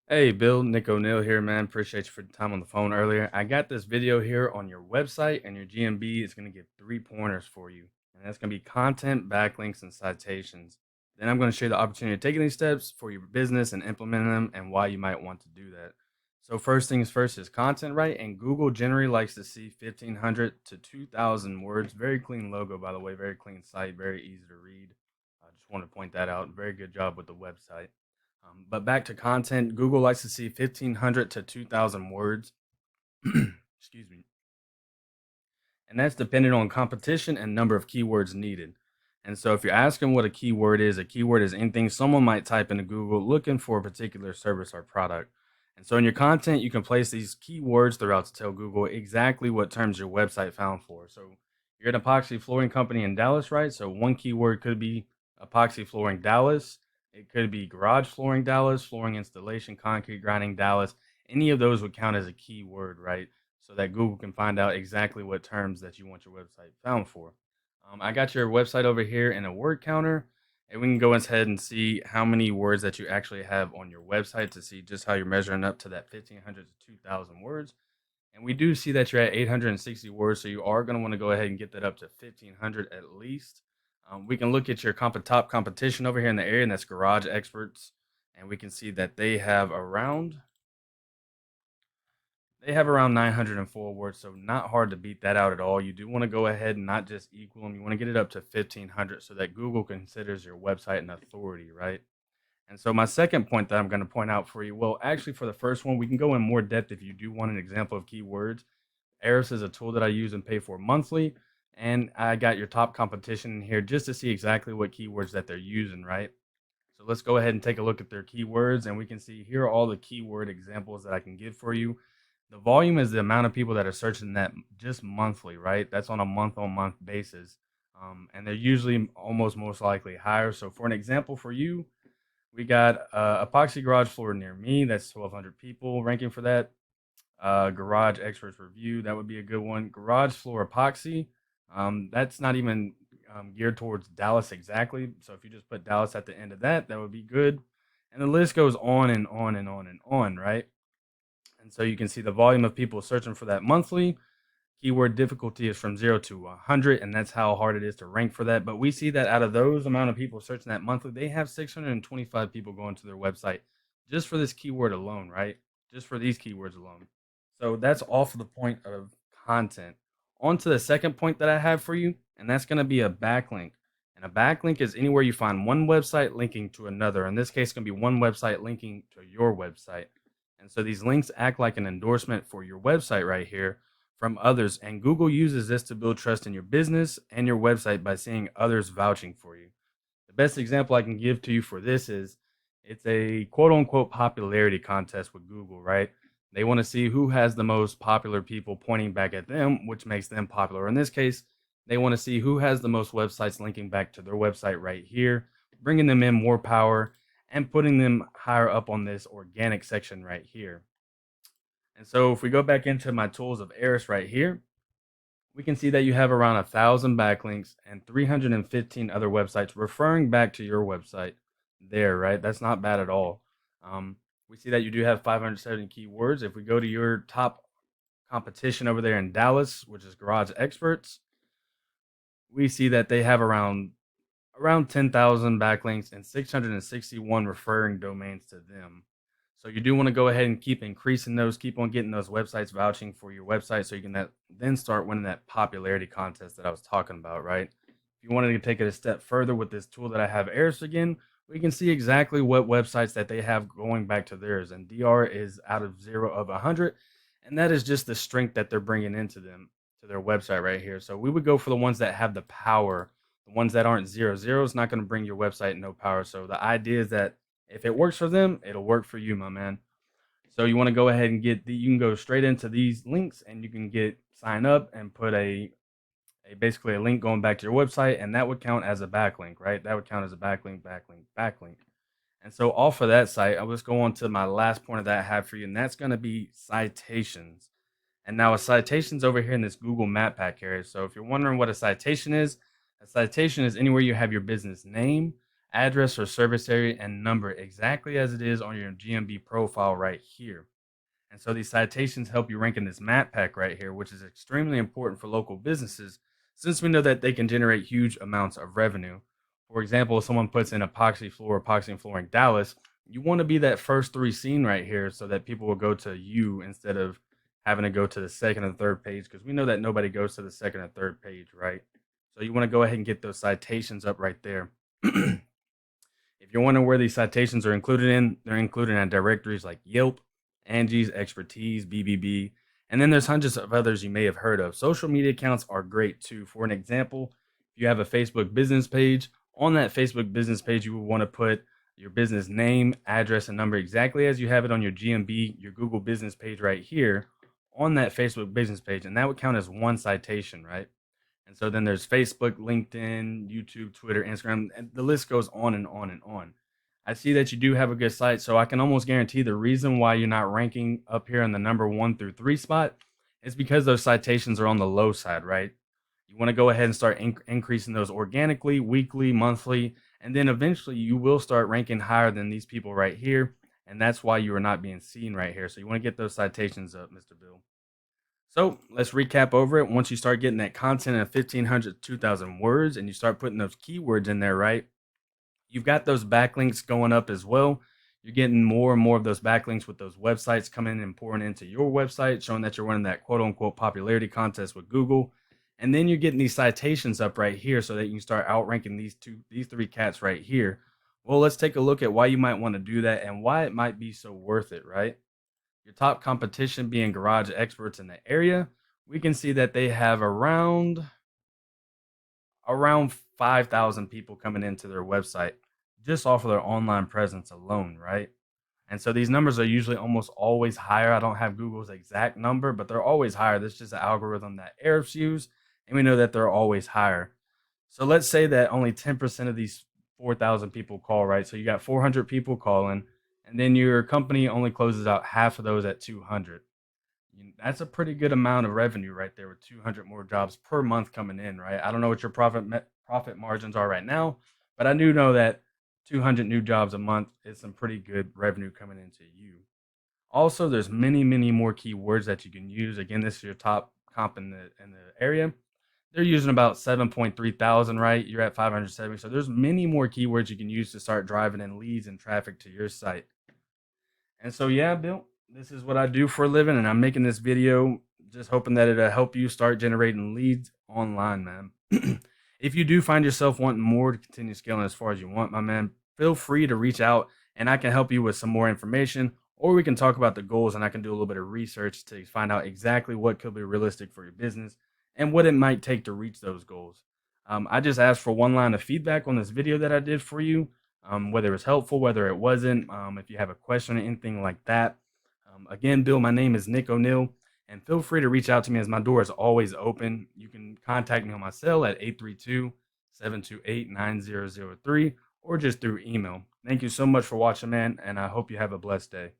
Hey, Bill, Nick O'Neill here, man. Appreciate you for the time on the phone earlier. I got this video here on your website, and your GMB is going to get 3 pointers for you. And that's going to be content, backlinks, and citations. Then I'm going to show you the opportunity of taking these steps for your business and implementing them and why you might want to do that. So, first things first is content, right? And Google generally likes to see 1,500 to 2,000 words. Very clean logo, by the way. Very clean site. Very easy to read. I just want to point that out. Very good job with the website. But back to content, Google likes to see 1,500 to 2,000 words. Excuse me. And that's dependent on competition and number of keywords needed. And so, if you're asking what a keyword is anything someone might type into Google looking for a particular service or product. And so, in your content, you can place these keywords throughout to tell Google exactly what terms your website found for. So, you're an epoxy flooring company in Dallas, right? So, one keyword could be epoxy flooring Dallas. It could be garage flooring Dallas, flooring installation, concrete grinding Dallas. Any of those would count as a keyword, right? So that Google can find out exactly what terms that you want your website found for. I got your website over here in a word counter, and we can go ahead and see how many words that you actually have on your website to see just how you're measuring up to that 1,500 to 2,000 words. And we do see that you're at 860 words, so you are going to want to go ahead and get that up to 1,500 at least. We can look at your top competition over here in the area, and that's Garage Experts, and we can see that they have around 904 words, so not hard to beat that out at all. You do want to go ahead and not just equal them. You want to get it up to 1,500 so that Google considers your website an authority, right? And so my second point that I'm going to point out for you, well, actually for the first one, we can go in more depth if you do want an example of keywords. Eris is a tool that I use and pay for monthly, and I got your top competition in here just to see exactly what keywords that they're using, right? So let's go ahead and take a look at their keywords, and we can see here are all the keyword examples that I can give for you. The volume is the amount of people that are searching that just monthly, right? That's on a month-on-month basis. And they're usually almost most likely higher. So for an example for you, we got epoxy garage floor near me. That's 1,200 people ranking for that. Garage experts review. That would be a good one. Garage floor epoxy. That's not even geared towards Dallas exactly. So if you just put Dallas at the end of that, that would be good. And the list goes on and on and on and on, right? And so you can see the volume of people searching for that monthly. Keyword difficulty is from 0 to 100, and that's how hard it is to rank for that. But we see that out of those amount of people searching that monthly, they have 625 people going to their website just for this keyword alone, right? Just for these keywords alone. So that's off of the point of content. On to the second point that I have for you, and that's going to be a backlink. And a backlink is anywhere you find one website linking to another. In this case, it's going to be one website linking to your website. And so these links act like an endorsement for your website right here from others. And Google uses this to build trust in your business and your website by seeing others vouching for you. The best example I can give to you for this is it's a quote unquote popularity contest with Google, right? They want to see who has the most popular people pointing back at them, which makes them popular. In this case, they want to see who has the most websites linking back to their website right here, bringing them in more power and putting them higher up on this organic section right here. And so if we go back into my tools of Eris right here, we can see that you have around 1,000 backlinks and 315 other websites referring back to your website there, right? That's not bad at all. We see that you do have 570 keywords. If we go to your top competition over there in Dallas, which is Garage Experts, we see that they have around 10,000 backlinks and 661 referring domains to them. So you do want to go ahead and keep increasing those, keep on getting those websites vouching for your website so you can then start winning that popularity contest that I was talking about, right? If you wanted to take it a step further with this tool that I have, Eris again, we can see exactly what websites that they have going back to theirs. And DR is out of 0 of 100. And that is just the strength that they're bringing into them, to their website right here. So we would go for the ones that have the power. The ones that aren't 0 is not going to bring your website no power. So the idea is that if it works for them, it'll work for you, my man. So you want to go ahead and you can go straight into these links and you can sign up and put a basically a link going back to your website, and that would count as a backlink, right? That would count as a backlink, backlink, backlink. And so off of that site, I'll just go on to my last point that I have for you, and that's going to be citations. And now a citation's over here in this Google Map Pack area. So if you're wondering what a citation is anywhere you have your business name, address or service area and number exactly as it is on your GMB profile right here. And so these citations help you rank in this map pack right here, which is extremely important for local businesses since we know that they can generate huge amounts of revenue. For example, if someone puts in epoxy and flooring Dallas, you want to be that first three seen right here so that people will go to you instead of having to go to the second and third page because we know that nobody goes to the second and third page, right? So you want to go ahead and get those citations up right there. If you're wondering where these citations are included in, they're included in directories like Yelp, Angie's, Expertise, BBB, and then there's hundreds of others you may have heard of. Social media accounts are great too. For an example, if you have a Facebook business page, on that Facebook business page, you will want to put your business name, address, and number exactly as you have it on your GMB, your Google business page right here on that Facebook business page. And that would count as one citation, right? And so then there's Facebook, LinkedIn, YouTube, Twitter, Instagram, and the list goes on and on and on. I see that you do have a good site, so I can almost guarantee the reason why you're not ranking up here in the number 1 through 3 spot is because those citations are on the low side, right? You want to go ahead and start increasing those organically, weekly, monthly, and then eventually you will start ranking higher than these people right here. And that's why you are not being seen right here. So you want to get those citations up, Mr. Bill. So let's recap over it. Once you start getting that content of 1,500 to 2,000 words and you start putting those keywords in there, right? You've got those backlinks going up as well. You're getting more and more of those backlinks with those websites coming and pouring into your website, showing that you're running that quote unquote popularity contest with Google. And then you're getting these citations up right here so that you can start outranking these three cats right here. Well, let's take a look at why you might want to do that and why it might be so worth it, right? Your top competition being garage experts in the area, we can see that they have around 5,000 people coming into their website just off of their online presence alone, right? And so these numbers are usually almost always higher. I don't have Google's exact number, but they're always higher. That's just an algorithm that Arabs use, and we know that they're always higher. So let's say that only 10% of these 4,000 people call, right? So you got 400 people calling, and then your company only closes out half of those at 200. That's a pretty good amount of revenue right there with 200 more jobs per month coming in, right? I don't know what your profit margins are right now, but I do know that 200 new jobs a month is some pretty good revenue coming into you. Also, there's many more keywords that you can use. Again, this is your top comp in the area. They're using about 7.3 thousand, right? You're at 570. So there's many more keywords you can use to start driving in leads and traffic to your site. And so, yeah, Bill, this is what I do for a living, and I'm making this video just hoping that it'll help you start generating leads online, man. If you do find yourself wanting more to continue scaling as far as you want, my man, feel free to reach out and I can help you with some more information, or we can talk about the goals and I can do a little bit of research to find out exactly what could be realistic for your business and what it might take to reach those goals. I just asked for one line of feedback on this video that I did for you, whether it was helpful, whether it wasn't, if you have a question or anything like that. Again, Bill, my name is Nick O'Neill, and feel free to reach out to me as my door is always open. You can contact me on my cell at 832-728-9003 or just through email. Thank you so much for watching, man, and I hope you have a blessed day.